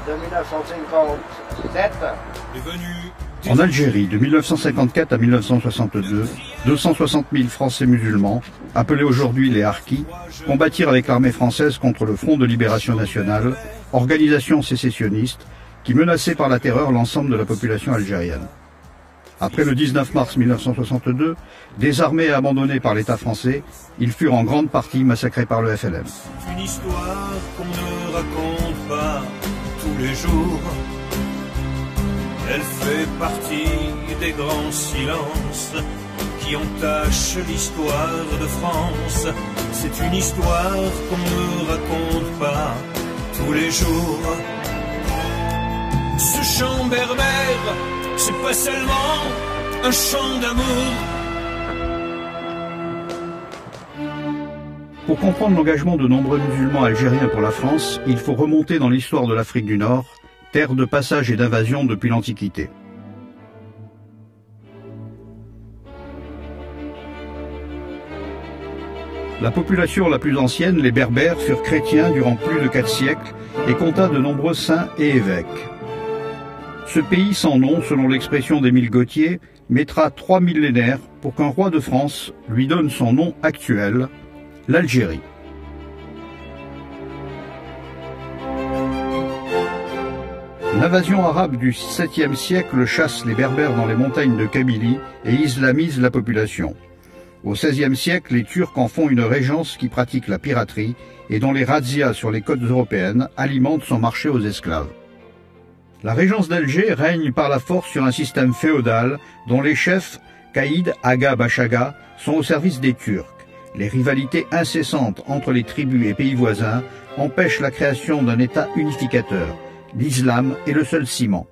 de 1957. En Algérie, de 1954 à 1962, 260 000 Français musulmans, appelés aujourd'hui les Harkis, combattirent avec l'armée française contre le Front de Libération Nationale, organisation sécessionniste qui menaçait par la terreur l'ensemble de la population algérienne. Après le 19 mars 1962, désarmés et abandonnés par l'État français, ils furent en grande partie massacrés par le FLN. Une histoire qu'on ne raconte pas tous les jours. Elle fait partie des grands silences qui entachent l'histoire de France. C'est une histoire qu'on ne raconte pas tous les jours. Ce chant berbère, c'est pas seulement un chant d'amour. Pour comprendre l'engagement de nombreux musulmans algériens pour la France, il faut remonter dans l'histoire de l'Afrique du Nord, terre de passage et d'invasion depuis l'Antiquité. La population la plus ancienne, les Berbères, furent chrétiens durant plus de 4 siècles et compta de nombreux saints et évêques. Ce pays sans nom, selon l'expression d'Émile Gautier, mettra 3 millénaires pour qu'un roi de France lui donne son nom actuel, l'Algérie. L'invasion arabe du 7e siècle chasse les Berbères dans les montagnes de Kabylie et islamise la population. Au XVIe siècle, les Turcs en font une régence qui pratique la piraterie et dont les razzias sur les côtes européennes alimentent son marché aux esclaves. La régence d'Alger règne par la force sur un système féodal dont les chefs, Caïd, Aga, Bachaga, sont au service des Turcs. Les rivalités incessantes entre les tribus et pays voisins empêchent la création d'un État unificateur. L'islam est le seul ciment.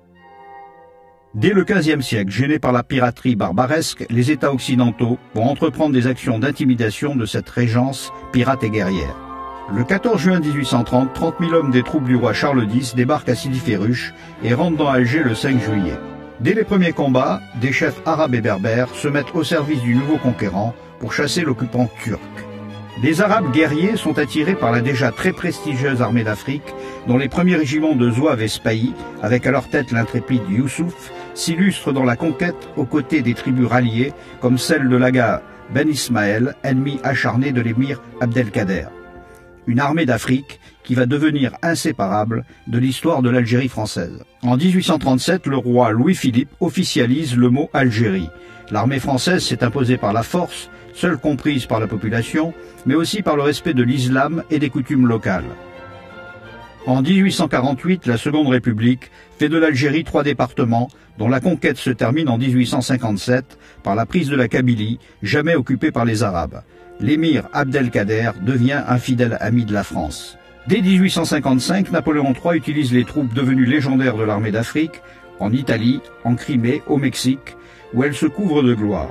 Dès le XVe siècle, gênés par la piraterie barbaresque, les États occidentaux vont entreprendre des actions d'intimidation de cette régence pirate et guerrière. Le 14 juin 1830, 30 000 hommes des troupes du roi Charles X débarquent à Sidi Ferruche et rentrent dans Alger le 5 juillet. Dès les premiers combats, des chefs arabes et berbères se mettent au service du nouveau conquérant pour chasser l'occupant turc. Les Arabes guerriers sont attirés par la déjà très prestigieuse armée d'Afrique, dont les premiers régiments de Zouaves et Spahis, avec à leur tête l'intrépide Youssouf, s'illustrent dans la conquête aux côtés des tribus ralliées, comme celle de l'Aga Ben Ismaël, ennemi acharné de l'émir Abdelkader. Une armée d'Afrique qui va devenir inséparable de l'histoire de l'Algérie française. En 1837, le roi Louis-Philippe officialise le mot Algérie. L'armée française s'est imposée par la force, seule comprise par la population, mais aussi par le respect de l'islam et des coutumes locales. En 1848, la Seconde République fait de l'Algérie 3 départements, dont la conquête se termine en 1857 par la prise de la Kabylie, jamais occupée par les Arabes. L'émir Abdelkader devient un fidèle ami de la France. Dès 1855, Napoléon III utilise les troupes devenues légendaires de l'armée d'Afrique, en Italie, en Crimée, au Mexique, où elles se couvrent de gloire.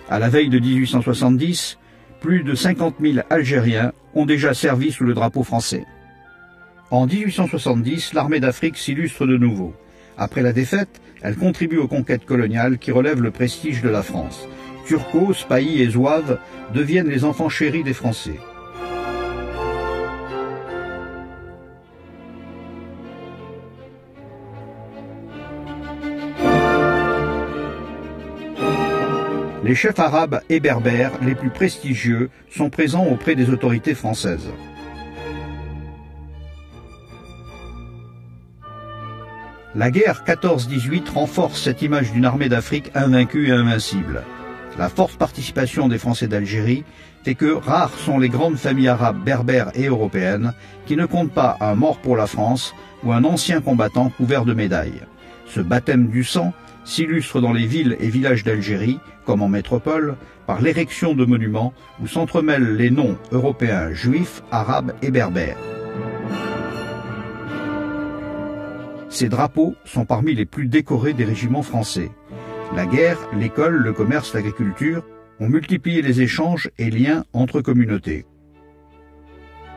À la veille de 1870, plus de 50 000 Algériens ont déjà servi sous le drapeau français. En 1870, l'armée d'Afrique s'illustre de nouveau. Après la défaite, elle contribue aux conquêtes coloniales qui relèvent le prestige de la France. Turcos, Spahis et Zouaves deviennent les enfants chéris des Français. Les chefs arabes et berbères les plus prestigieux sont présents auprès des autorités françaises. La guerre 14-18 renforce cette image d'une armée d'Afrique invaincue et invincible. La forte participation des Français d'Algérie fait que rares sont les grandes familles arabes, berbères et européennes qui ne comptent pas un mort pour la France ou un ancien combattant couvert de médailles. Ce baptême du sang s'illustre dans les villes et villages d'Algérie, comme en métropole, par l'érection de monuments où s'entremêlent les noms européens, juifs, arabes et berbères. Ces drapeaux sont parmi les plus décorés des régiments français. La guerre, l'école, le commerce, l'agriculture ont multiplié les échanges et liens entre communautés.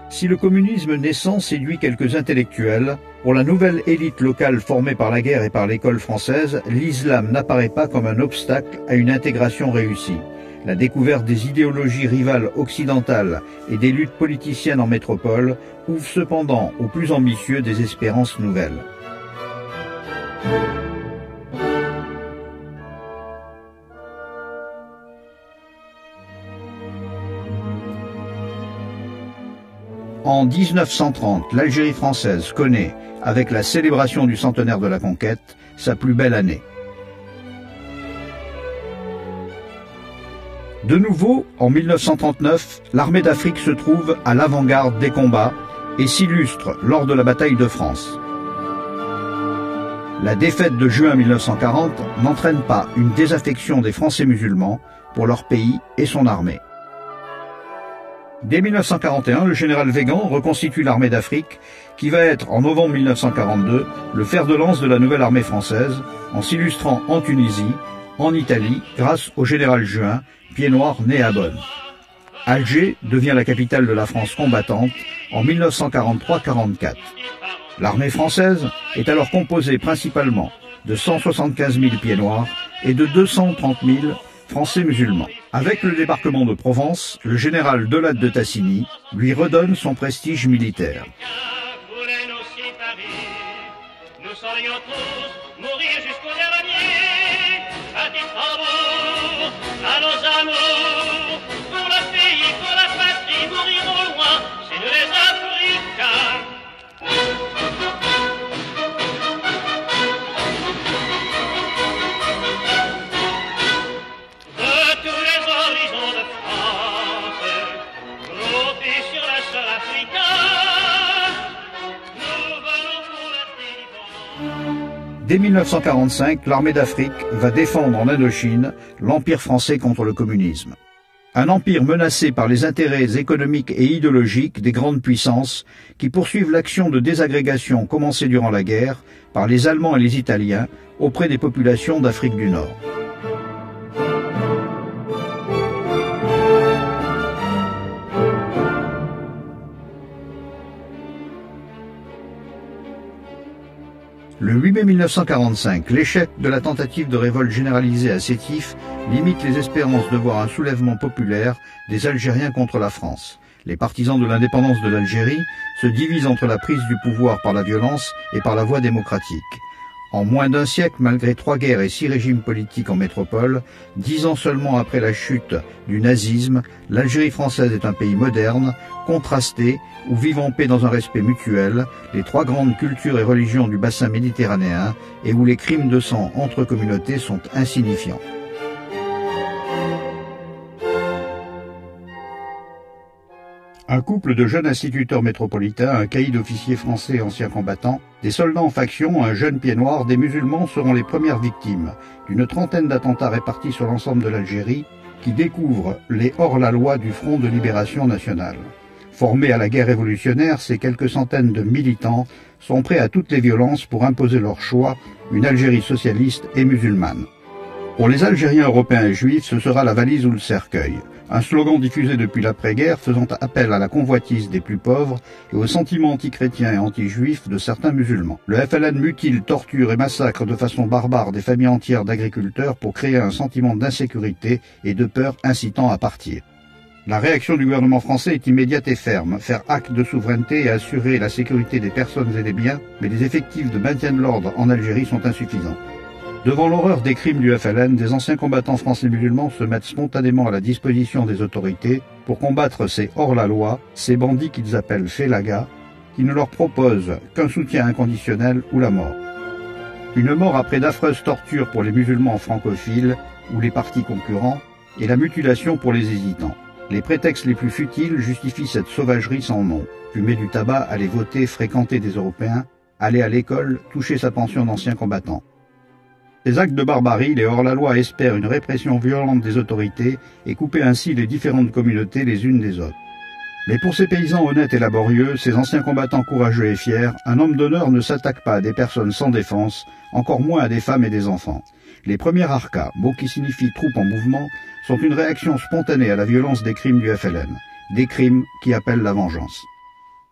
Si le communisme naissant séduit quelques intellectuels, pour la nouvelle élite locale formée par la guerre et par l'école française, l'islam n'apparaît pas comme un obstacle à une intégration réussie. La découverte des idéologies rivales occidentales et des luttes politiciennes en métropole ouvre cependant aux plus ambitieux des espérances nouvelles. En 1930, l'Algérie française connaît, avec la célébration du centenaire de la conquête, sa plus belle année. De nouveau, en 1939, l'armée d'Afrique se trouve à l'avant-garde des combats et s'illustre lors de la bataille de France. La défaite de juin 1940 n'entraîne pas une désaffection des Français musulmans pour leur pays et son armée. Dès 1941, le général Weygand reconstitue l'armée d'Afrique, qui va être, en novembre 1942, le fer de lance de la nouvelle armée française, en s'illustrant en Tunisie, en Italie, grâce au général Juin, pied noir né à Bonn. Alger devient la capitale de la France combattante en 1943-44. L'armée française est alors composée principalement de 175 000 pieds noirs et de 230 000 Français musulmans. Avec le débarquement de Provence, le général Delade de Tassigny lui redonne son prestige militaire. Nous saurions tous mourir jusqu'au dernier, à des travaux, à nos amours, pour le pays, pour la patrie, mourir au loin, c'est nous les Africains. De tous les horizons de France, groupés sur le sol africain, nous venons pour la délivrance. Dès 1945, l'armée d'Afrique va défendre en Indochine l'Empire français contre le communisme. Un empire menacé par les intérêts économiques et idéologiques des grandes puissances qui poursuivent l'action de désagrégation commencée durant la guerre par les Allemands et les Italiens auprès des populations d'Afrique du Nord. Le 8 mai 1945, l'échec de la tentative de révolte généralisée à Sétif limite les espérances de voir un soulèvement populaire des Algériens contre la France. Les partisans de l'indépendance de l'Algérie se divisent entre la prise du pouvoir par la violence et par la voie démocratique. En moins d'un siècle, malgré 3 guerres et 6 régimes politiques en métropole, 10 ans seulement après la chute du nazisme, l'Algérie française est un pays moderne, contrasté, où vivent en paix dans un respect mutuel les 3 grandes cultures et religions du bassin méditerranéen et où les crimes de sang entre communautés sont insignifiants. Un couple de jeunes instituteurs métropolitains, un caïd d'officiers français anciens combattants, des soldats en faction, un jeune pied noir, des musulmans seront les premières victimes d'une trentaine d'attentats répartis sur l'ensemble de l'Algérie qui découvrent les hors-la-loi du Front de Libération Nationale. Formés à la guerre révolutionnaire, ces quelques centaines de militants sont prêts à toutes les violences pour imposer leur choix, une Algérie socialiste et musulmane. Pour les Algériens européens et juifs, ce sera la valise ou le cercueil. Un slogan diffusé depuis l'après-guerre faisant appel à la convoitise des plus pauvres et aux sentiments antichrétiens et anti-juifs de certains musulmans. Le FLN mutile, torture et massacre de façon barbare des familles entières d'agriculteurs pour créer un sentiment d'insécurité et de peur incitant à partir. La réaction du gouvernement français est immédiate et ferme, faire acte de souveraineté et assurer la sécurité des personnes et des biens, mais les effectifs de maintien de l'ordre en Algérie sont insuffisants. Devant l'horreur des crimes du FLN, des anciens combattants français musulmans se mettent spontanément à la disposition des autorités pour combattre ces hors-la-loi, ces bandits qu'ils appellent félagas, qui ne leur proposent qu'un soutien inconditionnel ou la mort. Une mort après d'affreuses tortures pour les musulmans francophiles ou les partis concurrents, et la mutilation pour les hésitants. Les prétextes les plus futiles justifient cette sauvagerie sans nom. Fumer du tabac, aller voter, fréquenter des Européens, aller à l'école, toucher sa pension d'ancien combattant. Ces actes de barbarie, les hors-la-loi espèrent une répression violente des autorités et couper ainsi les différentes communautés les unes des autres. Mais pour ces paysans honnêtes et laborieux, ces anciens combattants courageux et fiers, un homme d'honneur ne s'attaque pas à des personnes sans défense, encore moins à des femmes et des enfants. Les premiers harkas, mot qui signifie troupe en mouvement, sont une réaction spontanée à la violence des crimes du FLN, des crimes qui appellent la vengeance.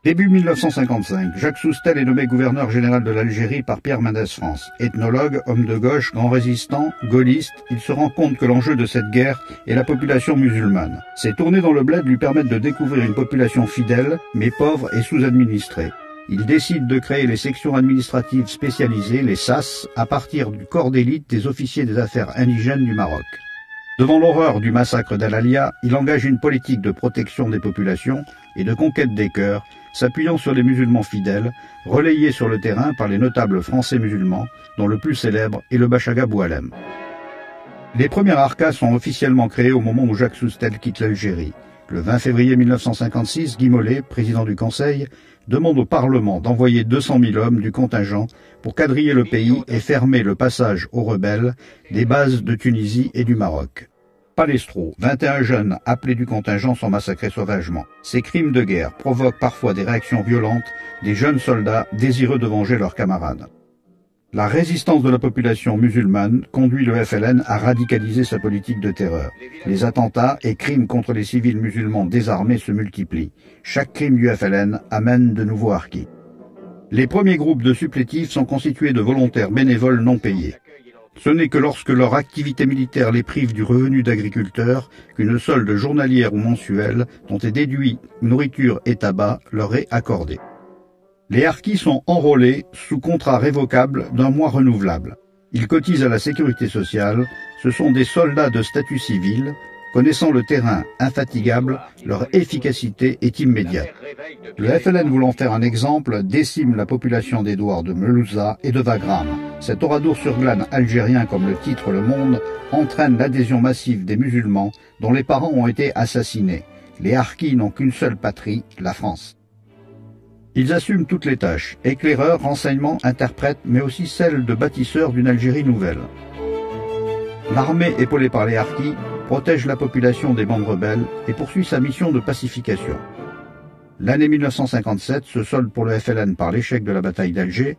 Début 1955, Jacques Soustelle est nommé gouverneur général de l'Algérie par Pierre Mendès France. Ethnologue, homme de gauche, grand résistant, gaulliste, il se rend compte que l'enjeu de cette guerre est la population musulmane. Ses tournées dans le bled lui permettent de découvrir une population fidèle, mais pauvre et sous-administrée. Il décide de créer les sections administratives spécialisées, les SAS, à partir du corps d'élite des officiers des affaires indigènes du Maroc. Devant l'horreur du massacre d'Alalia, il engage une politique de protection des populations et de conquête des cœurs, s'appuyant sur les musulmans fidèles, relayés sur le terrain par les notables français musulmans, dont le plus célèbre est le Bachaga Boualem. Les premières harkas sont officiellement créées au moment où Jacques Soustelle quitte l'Algérie. Le 20 février 1956, Guy Mollet, président du Conseil, demande au Parlement d'envoyer 200 000 hommes du contingent pour quadriller le pays et fermer le passage aux rebelles des bases de Tunisie et du Maroc. Palestro, 21 jeunes appelés du contingent sont massacrés sauvagement. Ces crimes de guerre provoquent parfois des réactions violentes des jeunes soldats désireux de venger leurs camarades. La résistance de la population musulmane conduit le FLN à radicaliser sa politique de terreur. Les attentats et crimes contre les civils musulmans désarmés se multiplient. Chaque crime du FLN amène de nouveaux harkis. Les premiers groupes de supplétifs sont constitués de volontaires bénévoles non payés. Ce n'est que lorsque leur activité militaire les prive du revenu d'agriculteur qu'une solde journalière ou mensuelle, dont est déduit nourriture et tabac, leur est accordée. Les harkis sont enrôlés sous contrat révocable d'un mois renouvelable. Ils cotisent à la sécurité sociale, ce sont des soldats de statut civil, connaissant le terrain infatigable, leur efficacité est immédiate. Le FLN voulant faire un exemple décime la population des douars de Melouza et de Wagram. Cet Oradour-sur-Glane algérien, comme le titre Le Monde, entraîne l'adhésion massive des musulmans dont les parents ont été assassinés. Les harkis n'ont qu'une seule patrie, la France. Ils assument toutes les tâches, éclaireurs, renseignements, interprètes, mais aussi celles de bâtisseurs d'une Algérie nouvelle. L'armée, épaulée par les harkis, protège la population des bandes rebelles et poursuit sa mission de pacification. L'année 1957 se solde pour le FLN par l'échec de la bataille d'Alger.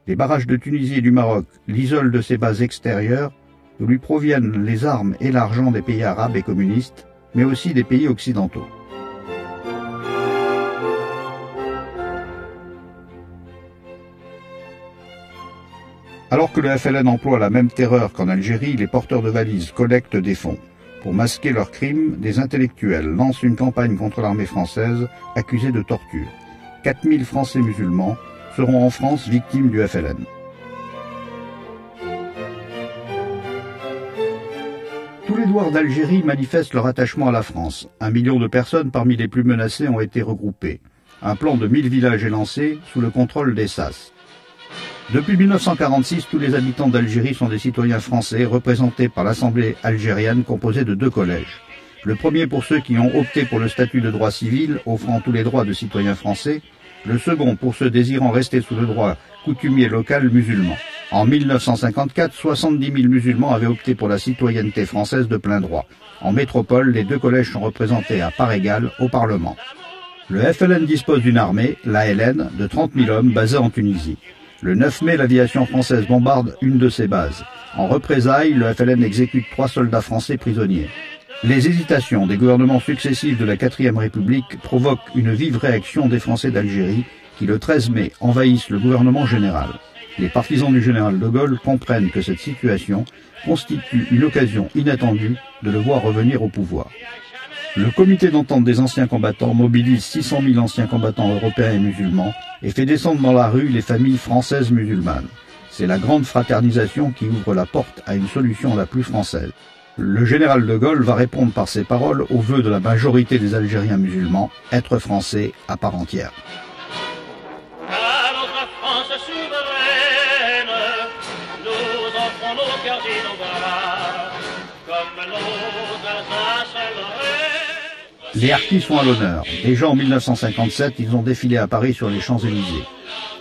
Les barrages de Tunisie et du Maroc l'isolent de ses bases extérieures, d'où lui proviennent les armes et l'argent des pays arabes et communistes, mais aussi des pays occidentaux. Alors que le FLN emploie la même terreur qu'en Algérie, les porteurs de valises collectent des fonds. Pour masquer leurs crimes, des intellectuels lancent une campagne contre l'armée française accusée de torture. 4000 Français musulmans seront en France victimes du FLN. Tous les douars d'Algérie manifestent leur attachement à la France. 1 million de personnes parmi les plus menacées ont été regroupées. Un plan de 1000 villages est lancé sous le contrôle des SAS. Depuis 1946, tous les habitants d'Algérie sont des citoyens français représentés par l'Assemblée algérienne composée de 2 collèges. Le premier pour ceux qui ont opté pour le statut de droit civil, offrant tous les droits de citoyens français. Le second pour ceux désirant rester sous le droit coutumier local musulman. En 1954, 70 000 musulmans avaient opté pour la citoyenneté française de plein droit. En métropole, les 2 collèges sont représentés à part égale au Parlement. Le FLN dispose d'une armée, l'ALN, de 30 000 hommes basée en Tunisie. Le 9 mai, l'aviation française bombarde une de ses bases. En représailles, le FLN exécute 3 soldats français prisonniers. Les hésitations des gouvernements successifs de la 4e République provoquent une vive réaction des Français d'Algérie qui, le 13 mai, envahissent le gouvernement général. Les partisans du général de Gaulle comprennent que cette situation constitue une occasion inattendue de le voir revenir au pouvoir. Le comité d'entente des anciens combattants mobilise 600 000 anciens combattants européens et musulmans et fait descendre dans la rue les familles françaises musulmanes. C'est la grande fraternisation qui ouvre la porte à une solution la plus française. Le général de Gaulle va répondre par ses paroles aux vœux de la majorité des Algériens musulmans, être français à part entière. À notre France souveraine, nous offrons nos cœurs et nos bras, comme nos Alsaces lorraines. Les harkis sont à l'honneur. Déjà en 1957, ils ont défilé à Paris sur les Champs-Élysées.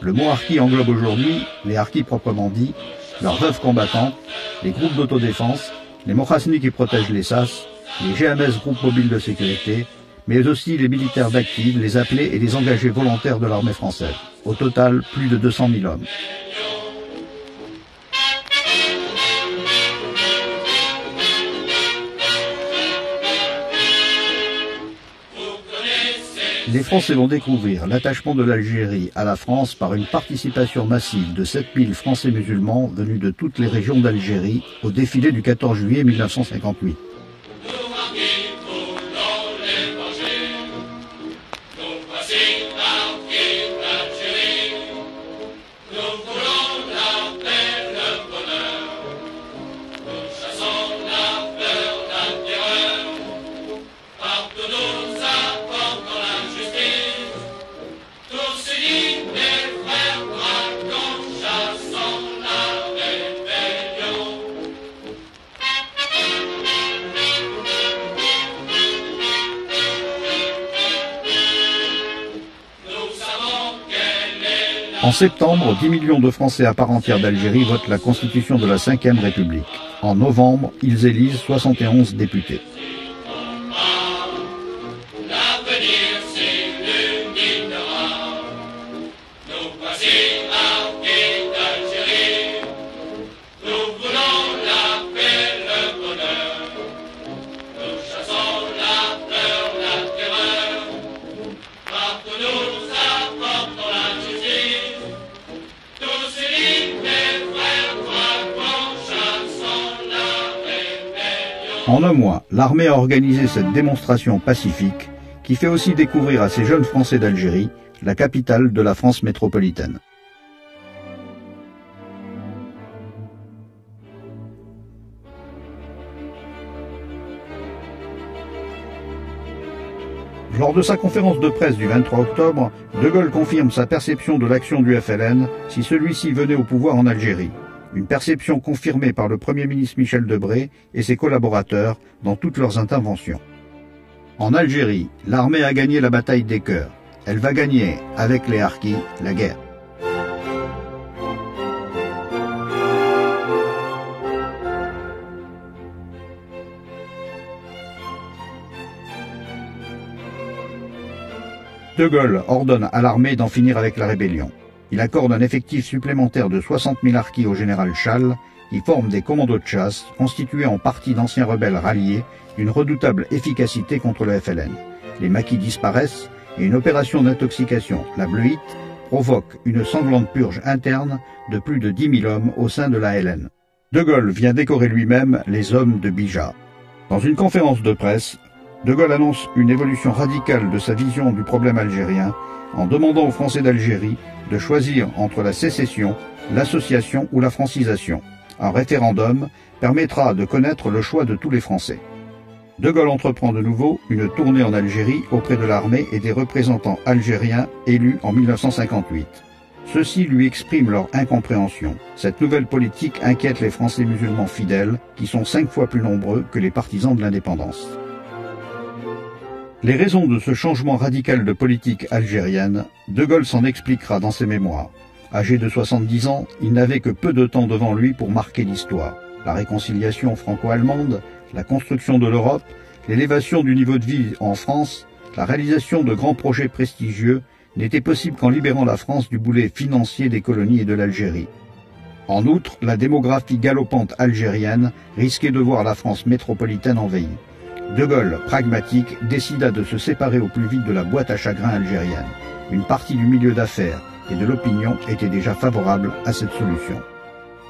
Le mot harki englobe aujourd'hui les harkis proprement dits, leurs veuves combattantes, les groupes d'autodéfense, les mochassnis qui protègent les SAS, les GMS groupes mobiles de sécurité, mais aussi les militaires d'active, les appelés et les engagés volontaires de l'armée française. Au total, plus de 200 000 hommes. Les Français vont découvrir l'attachement de l'Algérie à la France par une participation massive de 7000 Français musulmans venus de toutes les régions d'Algérie au défilé du 14 juillet 1958. En septembre, 10 millions de Français à part entière d'Algérie votent la constitution de la 5e République. En novembre, ils élisent 71 députés. En un mois, l'armée a organisé cette démonstration pacifique qui fait aussi découvrir à ces jeunes Français d'Algérie la capitale de la France métropolitaine. Lors de sa conférence de presse du 23 octobre, De Gaulle confirme sa perception de l'action du FLN si celui-ci venait au pouvoir en Algérie. Une perception confirmée par le Premier ministre Michel Debré et ses collaborateurs dans toutes leurs interventions. En Algérie, l'armée a gagné la bataille des cœurs. Elle va gagner, avec les harkis, la guerre. De Gaulle ordonne à l'armée d'en finir avec la rébellion. Il accorde un effectif supplémentaire de 60 000 harkis au général Chasles, qui forment des commandos de chasse, constitués en partie d'anciens rebelles ralliés, d'une redoutable efficacité contre le FLN. Les maquis disparaissent et une opération d'intoxication, la Bleuite, provoque une sanglante purge interne de plus de 10 000 hommes au sein de l'ALN. De Gaulle vient décorer lui-même les hommes de Bija. Dans une conférence de presse, De Gaulle annonce une évolution radicale de sa vision du problème algérien en demandant aux Français d'Algérie de choisir entre la sécession, l'association ou la francisation. Un référendum permettra de connaître le choix de tous les Français. De Gaulle entreprend de nouveau une tournée en Algérie auprès de l'armée et des représentants algériens élus en 1958. Ceux-ci lui expriment leur incompréhension. Cette nouvelle politique inquiète les Français musulmans fidèles, qui sont 5 fois plus nombreux que les partisans de l'indépendance. Les raisons de ce changement radical de politique algérienne, De Gaulle s'en expliquera dans ses mémoires. Âgé de 70 ans, il n'avait que peu de temps devant lui pour marquer l'histoire. La réconciliation franco-allemande, la construction de l'Europe, l'élévation du niveau de vie en France, la réalisation de grands projets prestigieux n'étaient possibles qu'en libérant la France du boulet financier des colonies et de l'Algérie. En outre, la démographie galopante algérienne risquait de voir la France métropolitaine envahie. De Gaulle, pragmatique, décida de se séparer au plus vite de la boîte à chagrin algérienne. Une partie du milieu d'affaires et de l'opinion était déjà favorable à cette solution.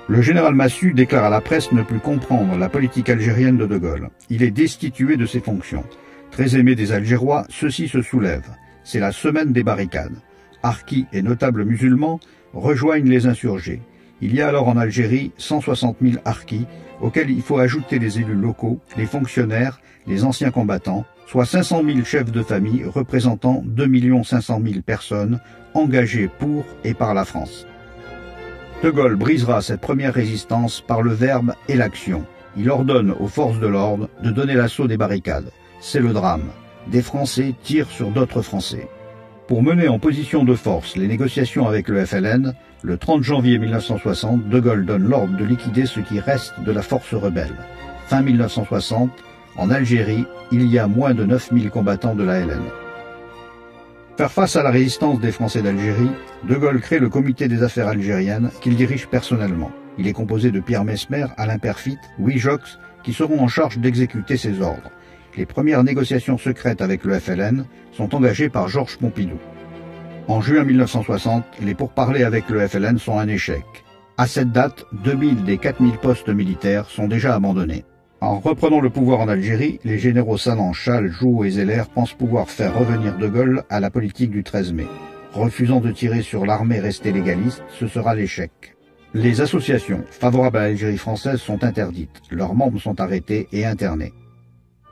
Le général Massu déclare à la presse ne plus comprendre la politique algérienne de Gaulle. Il est destitué de ses fonctions. Très aimé des Algérois, ceux-ci se soulèvent. C'est la semaine des barricades. Harkis et notables musulmans rejoignent les insurgés. Il y a alors en Algérie 160 000 harkis, auxquels il faut ajouter les élus locaux, les fonctionnaires, les anciens combattants, soit 500 000 chefs de famille représentant 2 500 000 personnes engagées pour et par la France. De Gaulle brisera cette première résistance par le verbe et l'action. Il ordonne aux forces de l'ordre de donner l'assaut des barricades. C'est le drame. Des Français tirent sur d'autres Français. Pour mener en position de force les négociations avec le FLN, le 30 janvier 1960, De Gaulle donne l'ordre de liquider ce qui reste de la force rebelle. Fin 1960, en Algérie, il y a moins de 9 000 combattants de l'ALN. Faire face à la résistance des Français d'Algérie, De Gaulle crée le comité des affaires algériennes qu'il dirige personnellement. Il est composé de Pierre Messmer, Alain Perfit, Louis Jox, qui seront en charge d'exécuter ses ordres. Les premières négociations secrètes avec le FLN sont engagées par Georges Pompidou. En juin 1960, les pourparlers avec le FLN sont un échec. À cette date, 2000 des 4000 postes militaires sont déjà abandonnés. En reprenant le pouvoir en Algérie, les généraux Salan, Chasles, Jouot et Zeller pensent pouvoir faire revenir De Gaulle à la politique du 13 mai. Refusant de tirer sur l'armée restée légaliste, ce sera l'échec. Les associations favorables à l'Algérie française sont interdites. Leurs membres sont arrêtés et internés.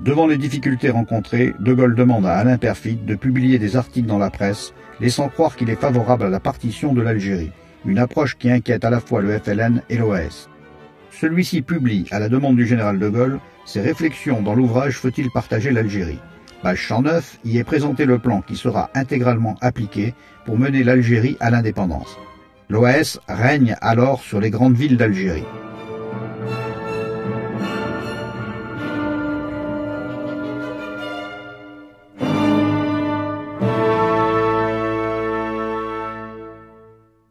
Devant les difficultés rencontrées, De Gaulle demande à Alain Perfit de publier des articles dans la presse, laissant croire qu'il est favorable à la partition de l'Algérie, une approche qui inquiète à la fois le FLN et l'OAS. Celui-ci publie, à la demande du général De Gaulle, ses réflexions dans l'ouvrage « Faut-il partager l'Algérie ?» Page 109, y est présenté le plan qui sera intégralement appliqué pour mener l'Algérie à l'indépendance. L'OAS règne alors sur les grandes villes d'Algérie.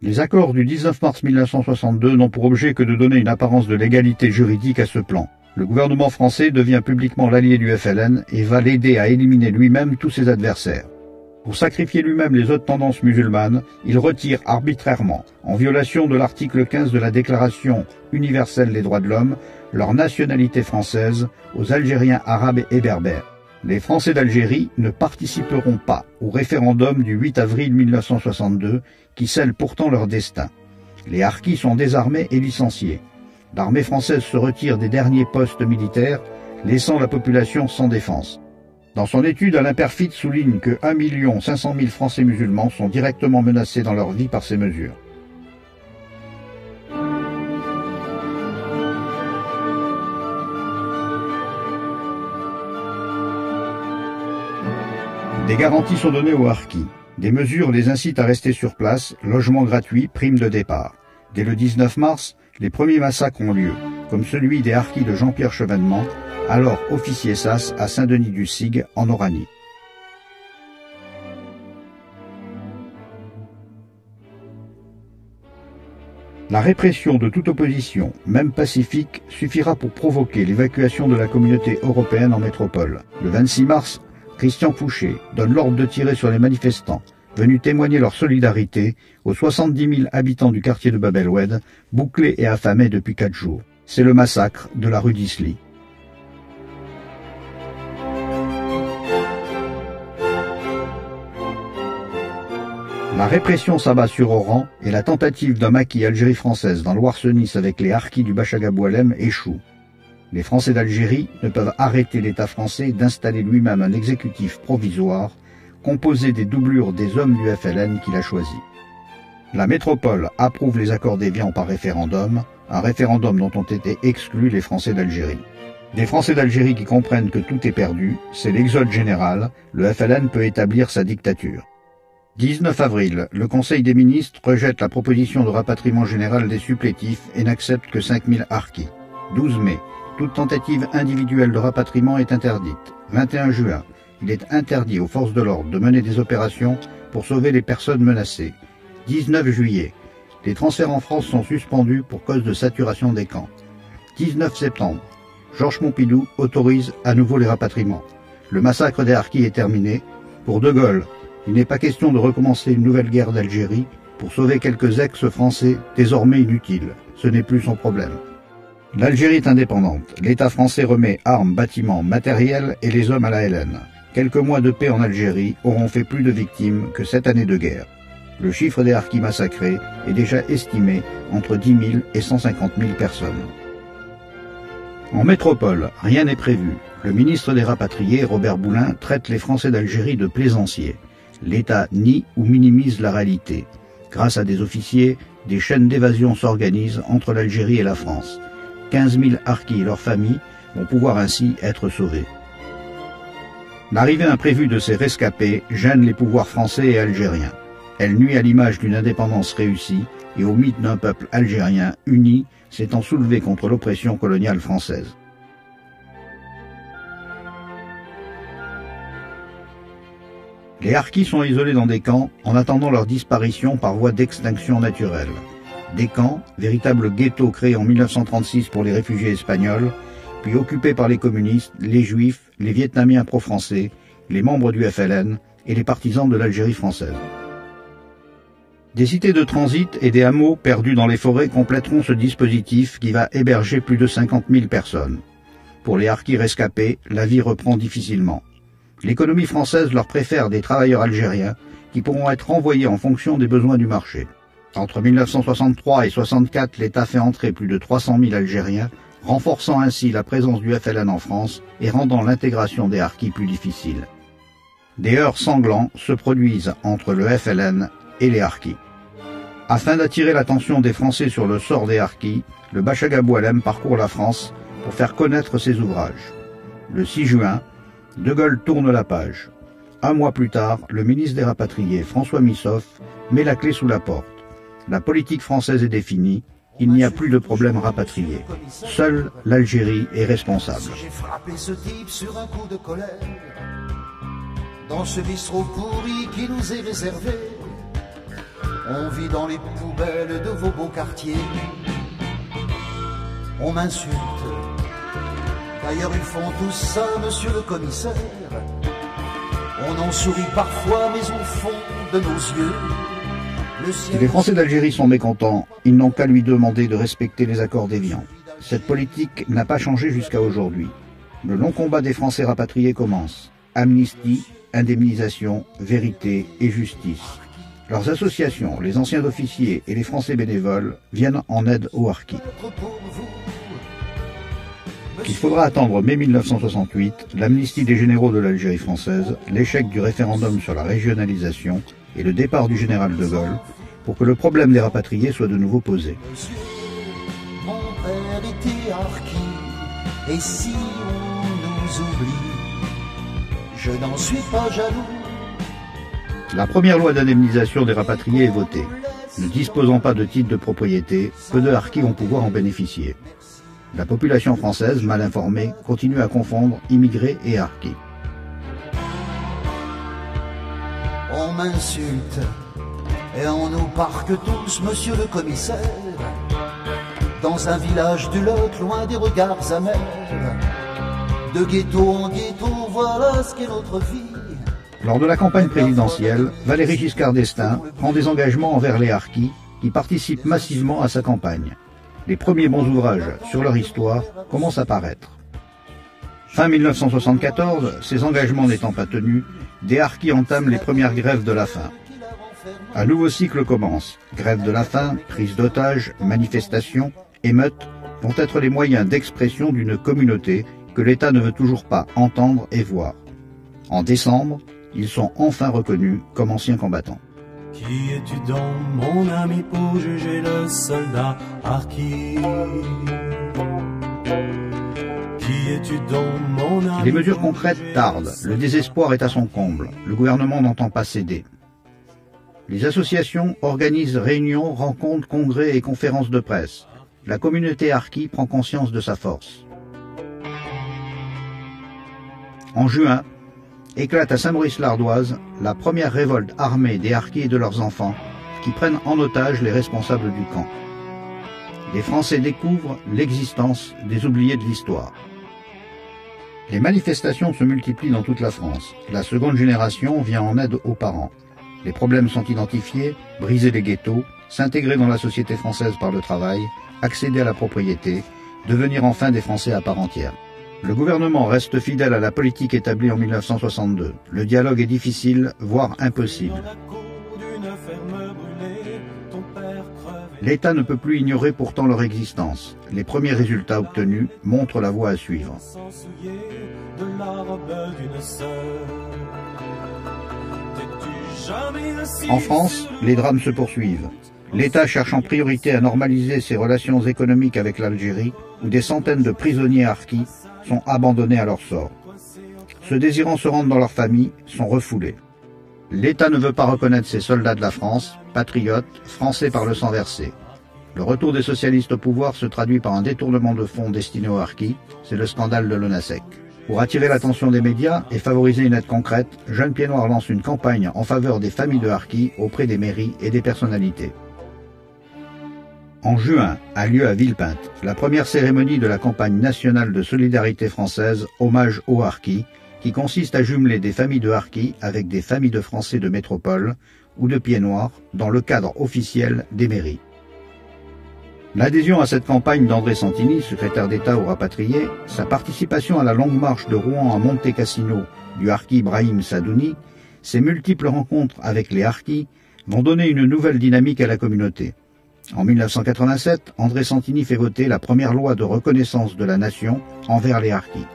Les accords du 19 mars 1962 n'ont pour objet que de donner une apparence de légalité juridique à ce plan. Le gouvernement français devient publiquement l'allié du FLN et va l'aider à éliminer lui-même tous ses adversaires. Pour sacrifier lui-même les autres tendances musulmanes, il retire arbitrairement, en violation de l'article 15 de la Déclaration universelle des droits de l'homme, leur nationalité française aux Algériens arabes et berbères. Les Français d'Algérie ne participeront pas au référendum du 8 avril 1962 qui scelle pourtant leur destin. Les harkis sont désarmés et licenciés. L'armée française se retire des derniers postes militaires, laissant la population sans défense. Dans son étude, Alain Perfit souligne que 1 500 000 Français musulmans sont directement menacés dans leur vie par ces mesures. Des garanties sont données aux harkis. Des mesures les incitent à rester sur place, logement gratuit, prime de départ. Dès le 19 mars, les premiers massacres ont lieu, comme celui des harkis de Jean-Pierre Chevènement, alors officier SAS à Saint-Denis-du-Sigue, en Oranie. La répression de toute opposition, même pacifique, suffira pour provoquer l'évacuation de la communauté européenne en métropole. Le 26 mars, Christian Fouché donne l'ordre de tirer sur les manifestants, venus témoigner leur solidarité aux 70 000 habitants du quartier de Bab el-Oued, bouclés et affamés depuis 4 jours. C'est le massacre de la rue d'Isly. La répression s'abat sur Oran et la tentative d'un maquis Algérie française dans l'Ouarsenis avec les harkis du Bachaga Boualem échoue. Les Français d'Algérie ne peuvent arrêter l'État français d'installer lui-même un exécutif provisoire composé des doublures des hommes du FLN qu'il a choisi. La métropole approuve les accords d'Évian par référendum, un référendum dont ont été exclus les Français d'Algérie. Des Français d'Algérie qui comprennent que tout est perdu, c'est l'exode général, le FLN peut établir sa dictature. 19 avril, le Conseil des ministres rejette la proposition de rapatriement général des supplétifs et n'accepte que 5000 harkis. 12 mai, toute tentative individuelle de rapatriement est interdite. 21 juin, il est interdit aux forces de l'ordre de mener des opérations pour sauver les personnes menacées. 19 juillet, les transferts en France sont suspendus pour cause de saturation des camps. 19 septembre, Georges Pompidou autorise à nouveau les rapatriements. Le massacre des harkis est terminé. Pour De Gaulle, il n'est pas question de recommencer une nouvelle guerre d'Algérie pour sauver quelques ex-Français désormais inutiles. Ce n'est plus son problème. L'Algérie est indépendante. L'État français remet armes, bâtiments, matériel et les hommes à la LN. Quelques mois de paix en Algérie auront fait plus de victimes que 7 années de guerre. Le chiffre des harkis massacrés est déjà estimé entre 10 000 et 150 000 personnes. En métropole, rien n'est prévu. Le ministre des Rapatriés, Robert Boulin, traite les Français d'Algérie de plaisanciers. L'État nie ou minimise la réalité. Grâce à des officiers, des chaînes d'évasion s'organisent entre l'Algérie et la France. 15 000 harkis et leurs familles vont pouvoir ainsi être sauvés. L'arrivée imprévue de ces rescapés gêne les pouvoirs français et algériens. Elle nuit à l'image d'une indépendance réussie et au mythe d'un peuple algérien uni s'étant soulevé contre l'oppression coloniale française. Les harkis sont isolés dans des camps en attendant leur disparition par voie d'extinction naturelle. Des camps, véritables ghettos créés en 1936 pour les réfugiés espagnols, puis occupés par les communistes, les juifs, les vietnamiens pro-français, les membres du FLN et les partisans de l'Algérie française. Des cités de transit et des hameaux perdus dans les forêts compléteront ce dispositif qui va héberger plus de 50 000 personnes. Pour les harkis rescapés, la vie reprend difficilement. L'économie française leur préfère des travailleurs algériens qui pourront être renvoyés en fonction des besoins du marché. Entre 1963 et 1964, l'État fait entrer plus de 300 000 Algériens, renforçant ainsi la présence du FLN en France et rendant l'intégration des harkis plus difficile. Des heurts sanglants se produisent entre le FLN et les harkis. Afin d'attirer l'attention des Français sur le sort des harkis, le Bachaga Boualem parcourt la France pour faire connaître ses ouvrages. Le 6 juin, De Gaulle tourne la page. Un mois plus tard, le ministre des Rapatriés, François Missoff, met la clé sous la porte. La politique française est définie, il n'y a plus de problème rapatrié. Seule l'Algérie est responsable. J'ai frappé ce type sur un coup de colère, dans ce bistrot pourri qui nous est réservé. On vit dans les poubelles de vos beaux quartiers. On m'insulte. D'ailleurs ils font tout ça, monsieur le commissaire. On en sourit parfois, mais au fond de nos yeux, si les Français d'Algérie sont mécontents, ils n'ont qu'à lui demander de respecter les accords d'Évian. Cette politique n'a pas changé jusqu'à aujourd'hui. Le long combat des Français rapatriés commence. Amnistie, indemnisation, vérité et justice. Leurs associations, les anciens officiers et les Français bénévoles viennent en aide aux harkis. Il faudra attendre mai 1968, l'amnistie des généraux de l'Algérie française, l'échec du référendum sur la régionalisation et le départ du général de Gaulle pour que le problème des rapatriés soit de nouveau posé. Mon père était harki, et si on nous oublie, je n'en suis pas jaloux. La première loi d'indemnisation des rapatriés est votée. Ne disposant pas de titre de propriété, peu de harkis vont pouvoir en bénéficier. La population française, mal informée, continue à confondre immigrés et harkis. On m'insulte et on nous parque tous, monsieur le commissaire. Dans un village du Lot, loin des regards amers. De ghetto en ghetto, voilà ce qu'est notre vie. Lors de la campagne présidentielle, Valéry Giscard d'Estaing prend des engagements envers les harkis qui participent massivement à sa campagne. Les premiers bons ouvrages sur leur histoire commencent à paraître. Fin 1974, ces engagements n'étant pas tenus, des harkis entament les premières grèves de la faim. Un nouveau cycle commence. Grève de la faim, prise d'otages, manifestations, émeutes vont être les moyens d'expression d'une communauté que l'État ne veut toujours pas entendre et voir. En décembre, ils sont enfin reconnus comme anciens combattants. Qui es-tu donc, mon ami, pour juger le soldat harki? Qui es-tu donc, mon ami? Les mesures concrètes tardent, le désespoir est à son comble, le gouvernement n'entend pas céder. Les associations organisent réunions, rencontres, congrès et conférences de presse. La communauté harki prend conscience de sa force. En juin, éclate à Saint-Maurice-l'Ardoise la première révolte armée des harkis et de leurs enfants qui prennent en otage les responsables du camp. Les Français découvrent l'existence des oubliés de l'histoire. Les manifestations se multiplient dans toute la France. La seconde génération vient en aide aux parents. Les problèmes sont identifiés, briser les ghettos, s'intégrer dans la société française par le travail, accéder à la propriété, devenir enfin des Français à part entière. Le gouvernement reste fidèle à la politique établie en 1962. Le dialogue est difficile, voire impossible. L'État ne peut plus ignorer pourtant leur existence. Les premiers résultats obtenus montrent la voie à suivre. En France, les drames se poursuivent. L'État cherche en priorité à normaliser ses relations économiques avec l'Algérie, où des centaines de prisonniers harkis sont abandonnés à leur sort. Ceux désirant se rendre dans leur famille sont refoulés. L'État ne veut pas reconnaître ces soldats de la France, patriotes, français par le sang versé. Le retour des socialistes au pouvoir se traduit par un détournement de fonds destinés aux harkis, c'est le scandale de l'ONASEC. Pour attirer l'attention des médias et favoriser une aide concrète, Jeunes Pieds Noirs lance une campagne en faveur des familles de harkis auprès des mairies et des personnalités. En juin a lieu à Villepinte la première cérémonie de la campagne nationale de solidarité française Hommage aux harkis, qui consiste à jumeler des familles de harkis avec des familles de Français de métropole ou de Pieds Noirs dans le cadre officiel des mairies. L'adhésion à cette campagne d'André Santini, secrétaire d'État aux rapatriés, sa participation à la longue marche de Rouen à Monte Cassino du harki Brahim Sadouni, ses multiples rencontres avec les harkis vont donner une nouvelle dynamique à la communauté. En 1987, André Santini fait voter la première loi de reconnaissance de la nation envers les harkis.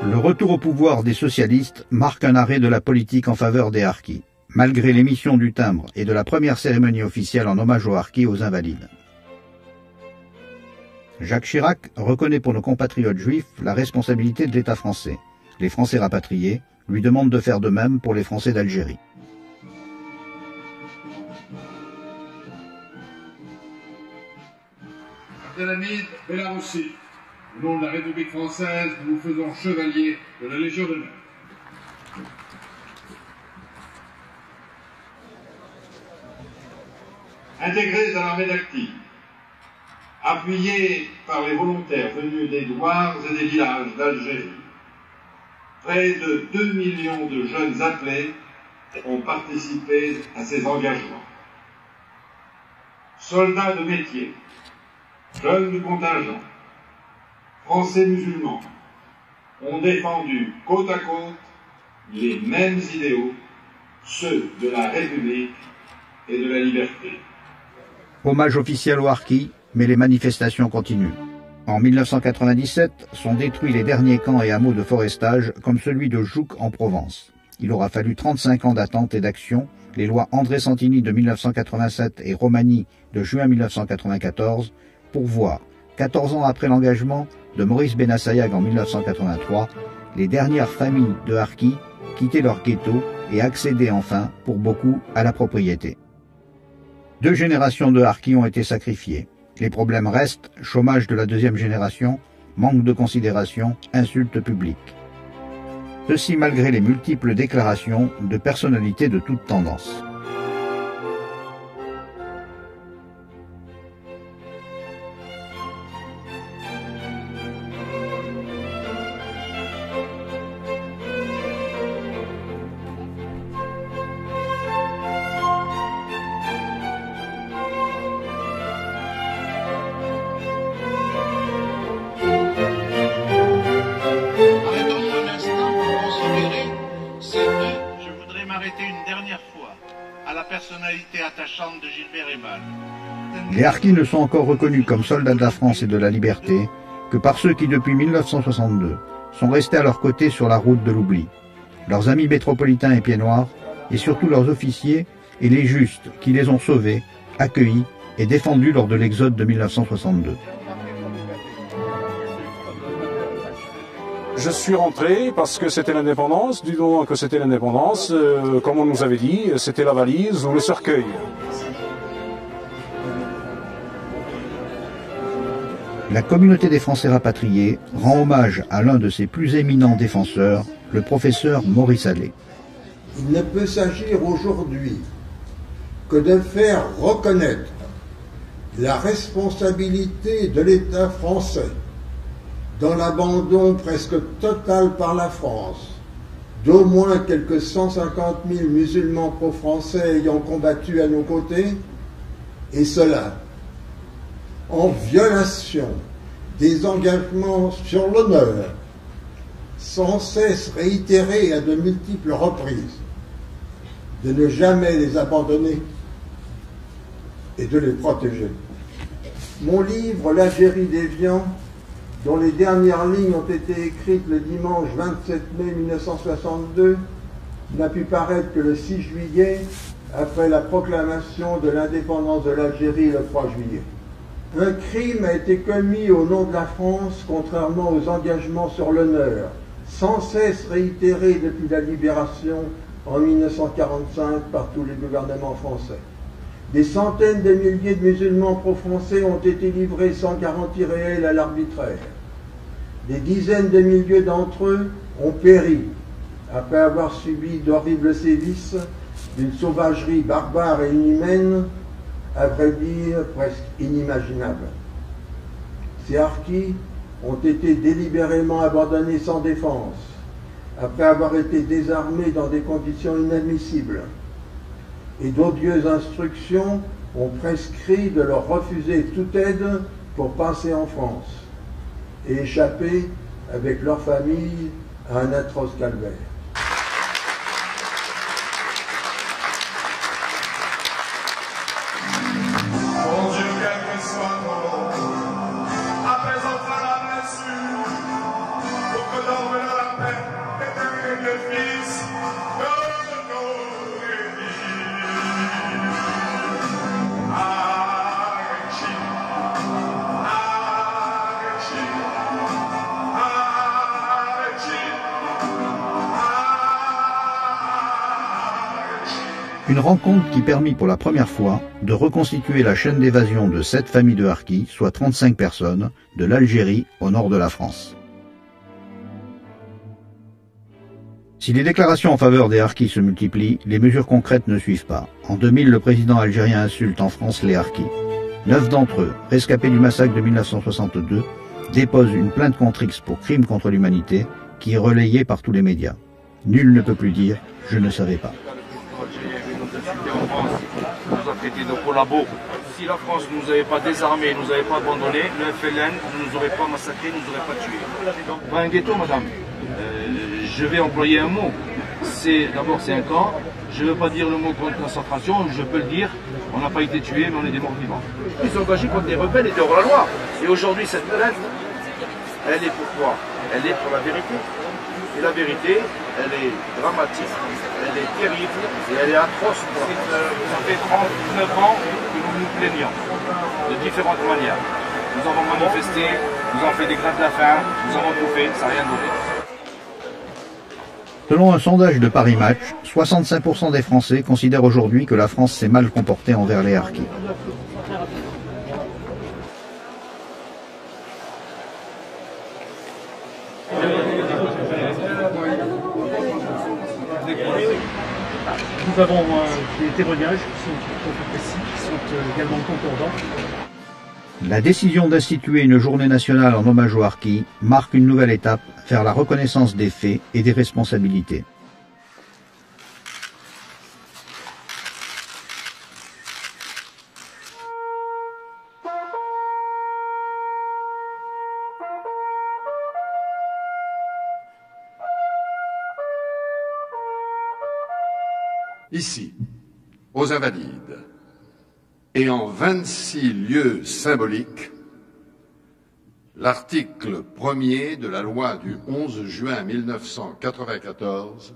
Le retour au pouvoir des socialistes marque un arrêt de la politique en faveur des harkis, malgré l'émission du timbre et de la première cérémonie officielle en hommage aux harkis aux Invalides. Jacques Chirac reconnaît pour nos compatriotes juifs la responsabilité de l'État français. Les Français rapatriés lui demandent de faire de même pour les Français d'Algérie. Leonid Belarussi. Au nom de la République française, nous vous faisons chevalier de la Légion d'honneur. Intégrés à l'armée d'active, appuyés par les volontaires venus des douars et des villages d'Algérie, près de 2 millions de jeunes appelés ont participé à ces engagements. Soldats de métier, jeunes du contingent, Français musulmans, ont défendu côte à côte les mêmes idéaux, ceux de la République et de la liberté. Hommage officiel aux harkis, mais les manifestations continuent. En 1997, sont détruits les derniers camps et hameaux de forestage, comme celui de Jouques en Provence. Il aura fallu 35 ans d'attente et d'action. Les lois André Santini de 1987 et Romani de juin 1994 pour voir, 14 ans après l'engagement de Maurice Benassayag en 1983, les dernières familles de harkis quitter leur ghetto et accéder enfin, pour beaucoup, à la propriété. 2 générations de harkis ont été sacrifiées. Les problèmes restent, chômage de la 2e génération, manque de considération, insultes publiques. Ceci malgré les multiples déclarations de personnalités de toutes tendances. Les harkis ne sont encore reconnus comme soldats de la France et de la liberté que par ceux qui, depuis 1962, sont restés à leur côté sur la route de l'oubli. Leurs amis métropolitains et pieds noirs, et surtout leurs officiers et les justes qui les ont sauvés, accueillis et défendus lors de l'exode de 1962. Je suis rentré parce que c'était l'indépendance, du moment que c'était l'indépendance, comme on nous avait dit, c'était la valise ou le cercueil. La communauté des Français rapatriés rend hommage à l'un de ses plus éminents défenseurs, le professeur Maurice Allais. Il ne peut s'agir aujourd'hui que de faire reconnaître la responsabilité de l'État français dans l'abandon presque total par la France d'au moins quelques 150 000 musulmans pro-français ayant combattu à nos côtés, et cela en violation des engagements sur l'honneur, sans cesse réitérés à de multiples reprises, de ne jamais les abandonner et de les protéger. Mon livre « L'Algérie déviant », dont les dernières lignes ont été écrites le dimanche 27 mai 1962, n'a pu paraître que le 6 juillet, après la proclamation de l'indépendance de l'Algérie le 3 juillet. Un crime a été commis au nom de la France, contrairement aux engagements sur l'honneur, sans cesse réitérés depuis la libération en 1945 par tous les gouvernements français. Des centaines de milliers de musulmans pro-français ont été livrés sans garantie réelle à l'arbitraire. Des dizaines de milliers d'entre eux ont péri après avoir subi d'horribles sévices, d'une sauvagerie barbare et inhumaine, à vrai dire presque inimaginable. Ces harkis ont été délibérément abandonnés sans défense, après avoir été désarmés dans des conditions inadmissibles, et d'odieuses instructions ont prescrit de leur refuser toute aide pour passer en France et échapper avec leur famille à un atroce calvaire. Ah Une rencontre qui permit pour la première fois de reconstituer la chaîne d'évasion de 7 familles de harkis, soit 35 personnes, de l'Algérie au nord de la France. Si les déclarations en faveur des harkis se multiplient, les mesures concrètes ne suivent pas. En 2000, le président algérien insulte en France les harkis. 9 d'entre eux, rescapés du massacre de 1962, déposent une plainte contre X pour crime contre l'humanité qui est relayée par tous les médias. Nul ne peut plus dire « je ne savais pas ». Nous a traité de collabos. Si la France ne nous avait pas désarmés, ne nous avait pas abandonnés, le FLN ne nous aurait pas massacrés, ne nous aurait pas tués. Pas un ghetto, madame. Je vais employer un mot. D'abord, c'est un camp. Je ne veux pas dire le mot concentration, je peux le dire. On n'a pas été tués, mais on est des morts vivants. Ils sont engagés contre des rebelles et des hors-la-loi. Et aujourd'hui, cette plainte, elle est pour quoi? Elle est pour la vérité. Et la vérité, elle est dramatique, elle est terrible et elle est atroce. Ça fait 39 ans que nous nous plaignons de différentes manières. Nous avons manifesté, nous avons fait des grèves de la faim, nous avons tout fait, ça n'a rien donné. Selon un sondage de Paris Match, 65% des Français considèrent aujourd'hui que la France s'est mal comportée envers les harkis. Nous avons des témoignages qui sont précis, qui sont également concordants. La décision d'instituer une journée nationale en hommage aux harkis marque une nouvelle étape vers la reconnaissance des faits et des responsabilités. Ici, aux Invalides, et en 26 lieux symboliques, l'article 1er de la loi du 11 juin 1994,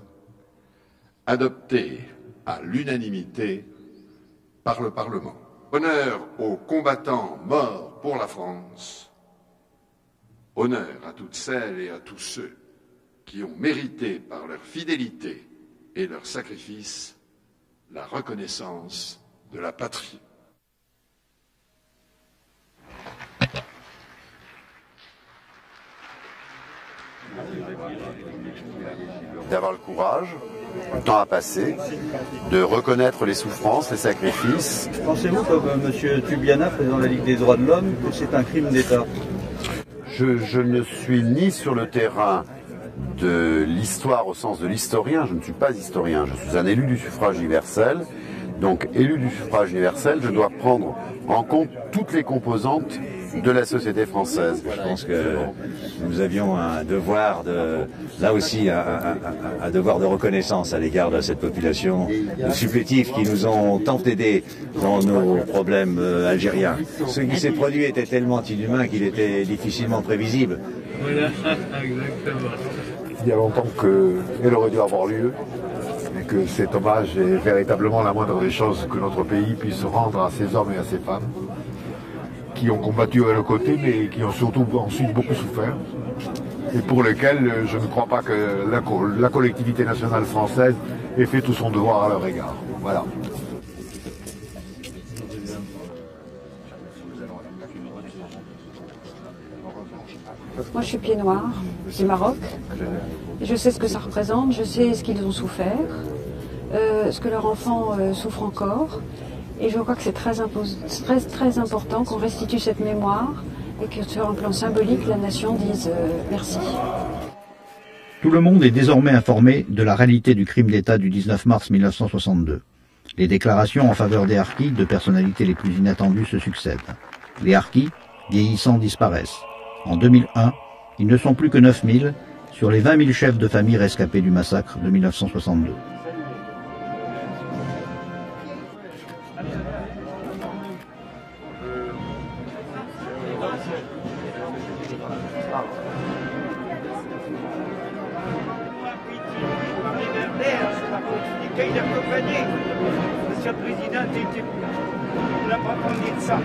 adopté à l'unanimité par le Parlement. Honneur aux combattants morts pour la France, honneur à toutes celles et à tous ceux qui ont mérité par leur fidélité et leur sacrifice la reconnaissance de la patrie. D'avoir le courage, le temps a passé, de reconnaître les souffrances, les sacrifices. Pensez-vous, comme M. Tubiana, président de la Ligue des droits de l'homme, que c'est un crime d'État? Je ne suis ni sur le terrain de l'histoire au sens de l'historien, je ne suis pas historien, je suis un élu du suffrage universel. Donc, élu du suffrage universel, je dois prendre en compte toutes les composantes de la société française. Je pense que nous avions un devoir là aussi, un devoir de reconnaissance à l'égard de cette population de supplétifs qui nous ont tant aidés dans nos problèmes algériens. Ce qui s'est produit était tellement inhumain qu'il était difficilement prévisible. Voilà, exactement. Il y a longtemps qu'elle aurait dû avoir lieu et que cet hommage est véritablement la moindre des choses que notre pays puisse rendre à ces hommes et à ces femmes qui ont combattu à nos côtés mais qui ont surtout ensuite beaucoup souffert et pour lesquels je ne crois pas que la collectivité nationale française ait fait tout son devoir à leur égard. Voilà. Moi, je suis pied noir du Maroc. Je sais ce que ça représente, je sais ce qu'ils ont souffert, ce que leurs enfants souffrent encore. Et je crois que c'est très important qu'on restitue cette mémoire et que sur un plan symbolique, la nation dise merci. Tout le monde est désormais informé de la réalité du crime d'État du 19 mars 1962. Les déclarations en faveur des harkis de personnalités les plus inattendues se succèdent. Les harkis, vieillissants, disparaissent. En 2001, ils ne sont plus que 9000 sur les 20 000 chefs de famille rescapés du massacre de 1962. Monsieur le Président, on n'a pas parlé de ça.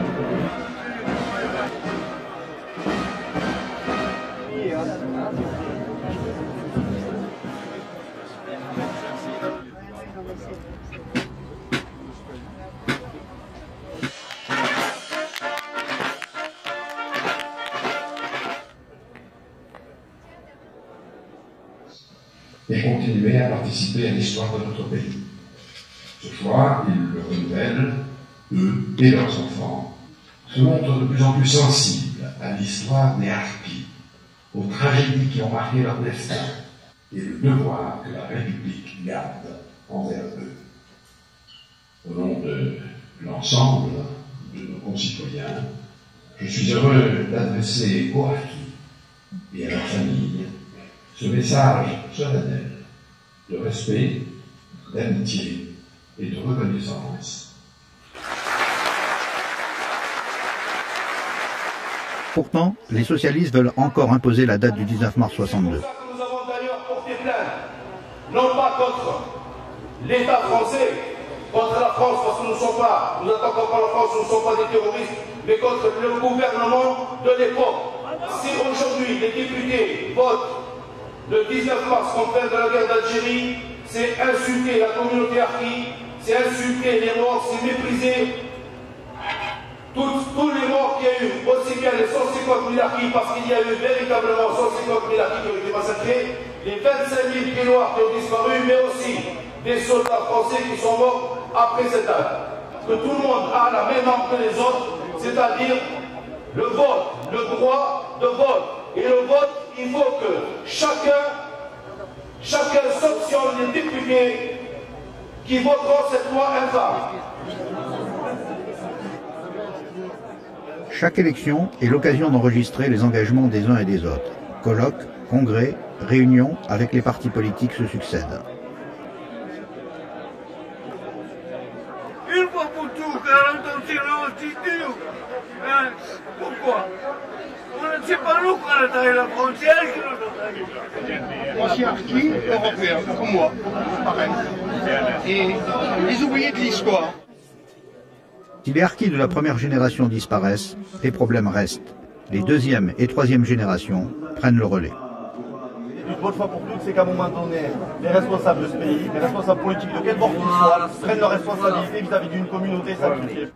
et continuer à participer à l'histoire de notre pays. Ce choix, ils le renouvellent, eux et leurs enfants, se montrent de plus en plus sensibles à l'histoire des harkis, aux tragédies qui ont marqué leur destin et le devoir que la République garde envers eux. Au nom de l'ensemble de nos concitoyens, je suis heureux d'adresser aux harkis et à leurs familles ce message solennel de respect, d'amitié et de reconnaissance. Pourtant, les socialistes veulent encore imposer la date du 19 mars 62. Nous avons d'ailleurs porté plainte, non pas contre l'État français, contre la France, parce que nous n'attaquons pas la France, nous ne sommes pas des terroristes, mais contre le gouvernement de l'époque. Si aujourd'hui les députés votent le 19 mars contre fin de la guerre d'Algérie, c'est insulter la communauté harkie, c'est insulter les morts, c'est mépriser tous les morts qu'il y a eu, aussi bien les 150 000 harkis, parce qu'il y a eu véritablement 150 000 harkis qui ont été massacrés, les 25 000 Pieds-Noirs qui ont disparu, mais aussi des soldats français qui sont morts après cette date. Que tout le monde a la même arme que les autres, c'est-à-dire le vote, le droit de vote. Et le vote, il faut que chacun sanctionne les députés qui voteront cette loi infâme. Chaque élection est l'occasion d'enregistrer les engagements des uns et des autres. Colloques, congrès, réunions avec les partis politiques se succèdent. Une fois pour tout, 40 ans sur l'institut. Pourquoi? C'est pas nous qui avons taillé la frontière qui nous a taillé. Ancien harki européen, comme moi, pareil. Et les oubliés de l'histoire. Si les harkis de la première génération disparaissent, les problèmes restent. Les deuxième et troisième générations prennent le relais. Une bonne fois pour toutes, c'est qu'à un moment donné, les responsables de ce pays, les responsables politiques de quel bord qu'ils soient, prennent leurs responsabilités vis-à-vis d'une communauté sacrifiée.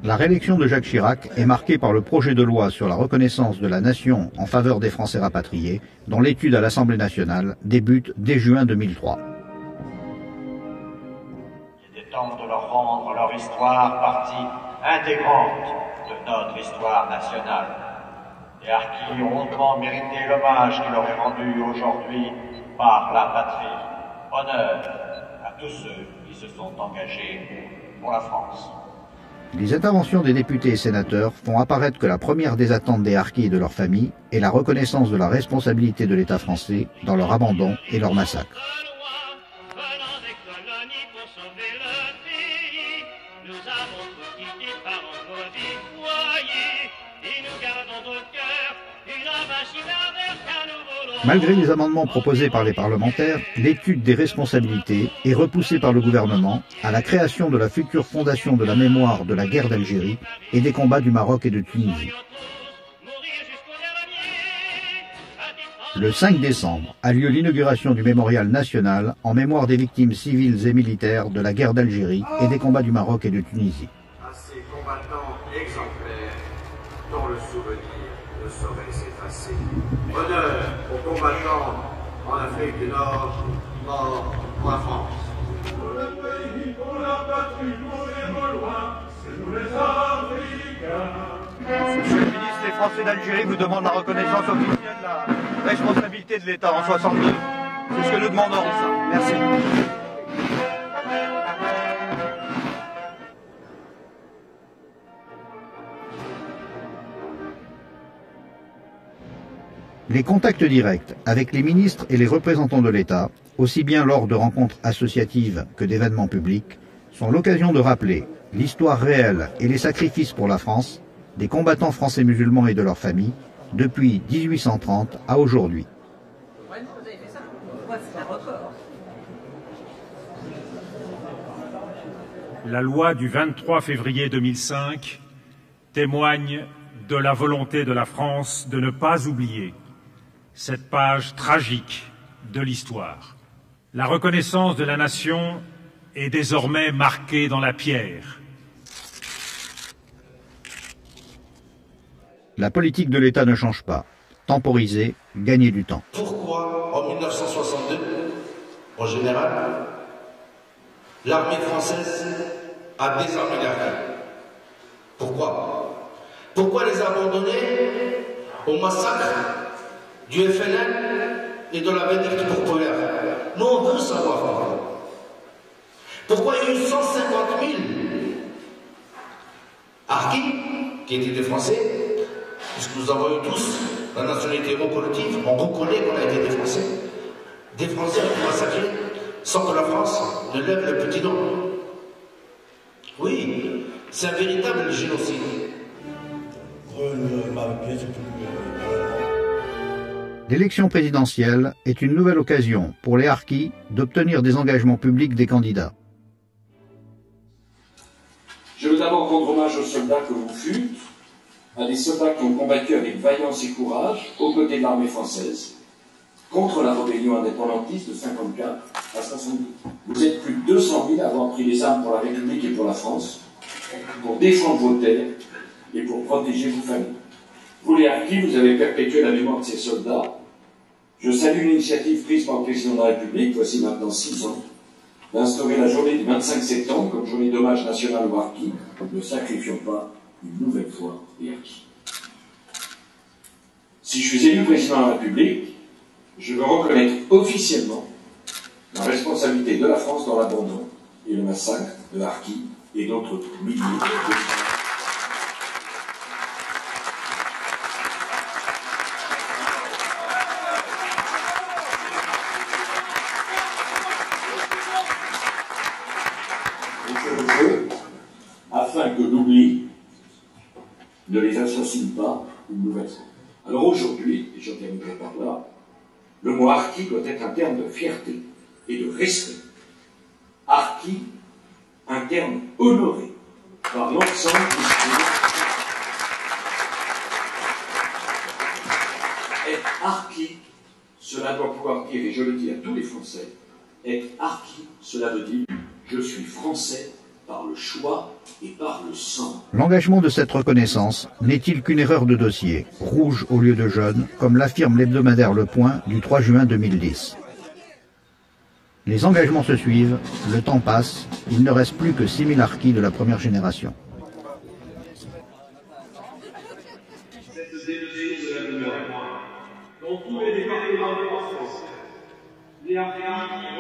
La réélection de Jacques Chirac est marquée par le projet de loi sur la reconnaissance de la nation en faveur des Français rapatriés, dont l'étude à l'Assemblée nationale débute dès juin 2003. Il est temps de leur rendre leur histoire partie intégrante de notre histoire nationale. Les harkis ont hautement mérité l'hommage qui leur est rendu aujourd'hui par la patrie. Honneur à tous ceux qui se sont engagés pour la France. Les interventions des députés et sénateurs font apparaître que la première des attentes des harkis et de leurs familles est la reconnaissance de la responsabilité de l'État français dans leur abandon et leur massacre. Malgré les amendements proposés par les parlementaires, l'étude des responsabilités est repoussée par le gouvernement à la création de la future fondation de la mémoire de la guerre d'Algérie et des combats du Maroc et de Tunisie. Le 5 décembre a lieu l'inauguration du mémorial national en mémoire des victimes civiles et militaires de la guerre d'Algérie et des combats du Maroc et de Tunisie. À ces combattants exemplaires dont le souvenir ne saurait s'effacer. Honneur aux combattants en Afrique du Nord, morts pour la France. Pour le pays, pour la patrie, mourir au loin, c'est nous les Africains. Monsieur le ministre, les Français d'Algérie vous demandent la reconnaissance officielle de la responsabilité de l'État en 62. C'est ce que nous demandons. Merci. Les contacts directs avec les ministres et les représentants de l'État, aussi bien lors de rencontres associatives que d'événements publics, sont l'occasion de rappeler l'histoire réelle et les sacrifices pour la France des combattants français musulmans et de leurs familles depuis 1830 à aujourd'hui. La loi du 23 février 2005 témoigne de la volonté de la France de ne pas oublier cette page tragique de l'histoire. La reconnaissance de la nation est désormais marquée dans la pierre. La politique de l'État ne change pas. Temporiser, gagner du temps. Pourquoi, en 1962, en général, l'armée française a désarmé les Harkis. Pourquoi? Pourquoi les abandonner au massacre du FLN et de la Védicte populaire? Nous, on veut savoir pourquoi. Pourquoi il y a eu 150 000 Harkis qui étaient des Français, puisque nous avons eu tous la nationalité reconnative, on reconnaît qu'on a été des Français ont été massacrés sans que la France ne lève le petit nom. Oui, c'est un véritable génocide. L'élection présidentielle est une nouvelle occasion pour les Harkis d'obtenir des engagements publics des candidats. Je veux d'abord rendre hommage aux soldats que vous fûtes, à des soldats qui ont combattu avec vaillance et courage aux côtés de l'armée française contre la rébellion indépendantiste de 54 à 70. Vous êtes plus de 200 000 à avoir pris les armes pour la République et pour la France, pour défendre vos terres et pour protéger vos familles. Vous les Harkis, vous avez perpétué la mémoire de ces soldats. Je salue l'initiative prise par le président de la République, voici maintenant 6 ans, d'instaurer la journée du 25 septembre comme journée d'hommage national aux Harkis. Ne sacrifions pas une nouvelle fois les Harkis. Si je suis élu président de la République, je veux reconnaître officiellement la responsabilité de la France dans l'abandon et le massacre de Harkis et d'autres milliers de afin que l'oubli ne les assassine pas une nouvelle fois. Alors aujourd'hui, et je terminerai par là, le mot Harki doit être un terme de fierté et de respect. Harki, un terme honoré par l'ensemble du pays. Être Harki, cela doit pouvoir dire, et je le dis à tous les Français, être Harki, cela veut dire je suis français par le choix et par le sang. L'engagement de cette reconnaissance n'est-il qu'une erreur de dossier, rouge au lieu de jaune, comme l'affirme l'hebdomadaire Le Point du 3 juin 2010. Les engagements se suivent, le temps passe, il ne reste plus que 6 000 Harkis de la première génération. Dans tous les départements de France, les Harkis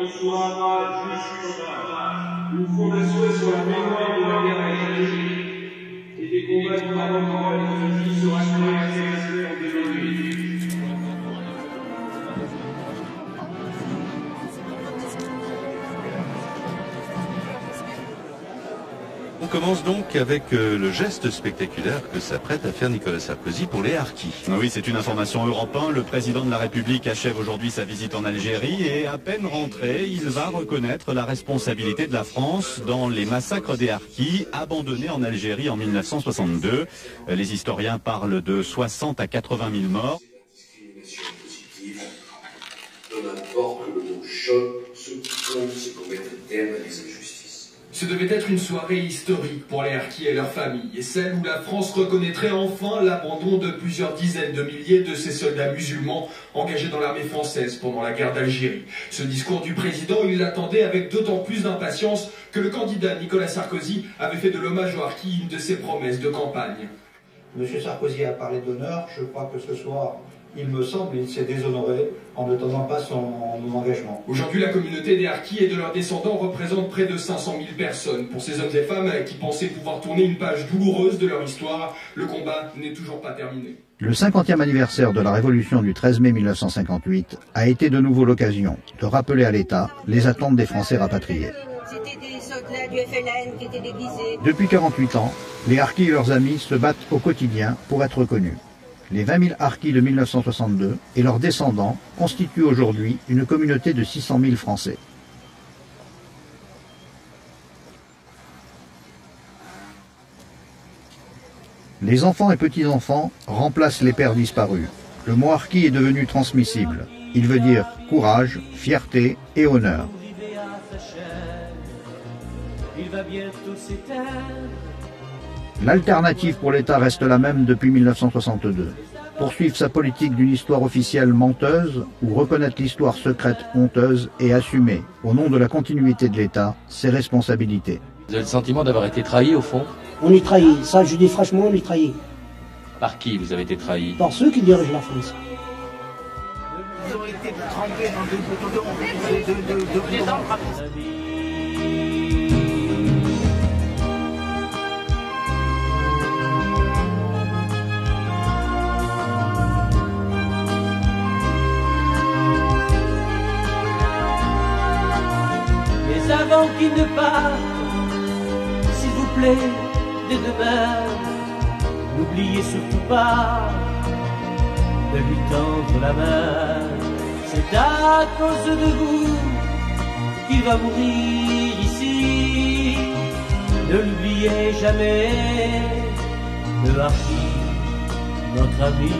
reçoivent un juste hommage. Une fondation sur la mémoire de la guerre d'Algérie et des combats du Maroc et des Fidji sera créée en 2008. On commence donc avec le geste spectaculaire que s'apprête à faire Nicolas Sarkozy pour les Harkis. Oui, c'est une information Europe 1. Le président de la République achève aujourd'hui sa visite en Algérie et à peine rentré, il va reconnaître la responsabilité de la France dans les massacres des Harkis abandonnés en Algérie en 1962. Les historiens parlent de 60 à 80 000 morts. Peu importe le mot choc, ce qui compte, c'est qu'on mette un terme à des injustices. Ce devait être une soirée historique pour les Harkis et leurs familles, et celle où la France reconnaîtrait enfin l'abandon de plusieurs dizaines de milliers de ces soldats musulmans engagés dans l'armée française pendant la guerre d'Algérie. Ce discours du président, il l'attendait avec d'autant plus d'impatience que le candidat Nicolas Sarkozy avait fait de l'hommage aux Harkis une de ses promesses de campagne. Monsieur Sarkozy a parlé d'honneur, je crois que ce soir, il me semble, il s'est déshonoré en ne tenant pas son engagement. Aujourd'hui, la communauté des Harkis et de leurs descendants représente près de 500 000 personnes. Pour ces hommes et femmes qui pensaient pouvoir tourner une page douloureuse de leur histoire, le combat n'est toujours pas terminé. Le 50e anniversaire de la révolution du 13 mai 1958 a été de nouveau l'occasion de rappeler à l'État les attentes des Français rapatriés. C'était des soldats du FLN qui étaient déguisés. Depuis 48 ans, les Harkis et leurs amis se battent au quotidien pour être reconnus. Les 20 000 Harkis de 1962 et leurs descendants constituent aujourd'hui une communauté de 600 000 Français. Les enfants et petits-enfants remplacent les pères disparus. Le mot Harki est devenu transmissible. Il veut dire courage, fierté et honneur. L'alternative pour l'État reste la même depuis 1962. poursuivre sa politique d'une histoire officielle menteuse ou reconnaître l'histoire secrète honteuse et assumer, au nom de la continuité de l'État, ses responsabilités. Vous avez le sentiment d'avoir été trahi au fond? On est trahi, ça je dis franchement, on est trahi. Par qui vous avez été trahi? Par ceux qui dirigent la France. Ils ont été trempés dans deux bouteilles d'eau. Mais avant qu'il ne parte, s'il vous plaît, dès demain, n'oubliez surtout pas de lui tendre la main. C'est à cause de vous qu'il va mourir ici. Ne l'oubliez jamais, le harki, notre ami.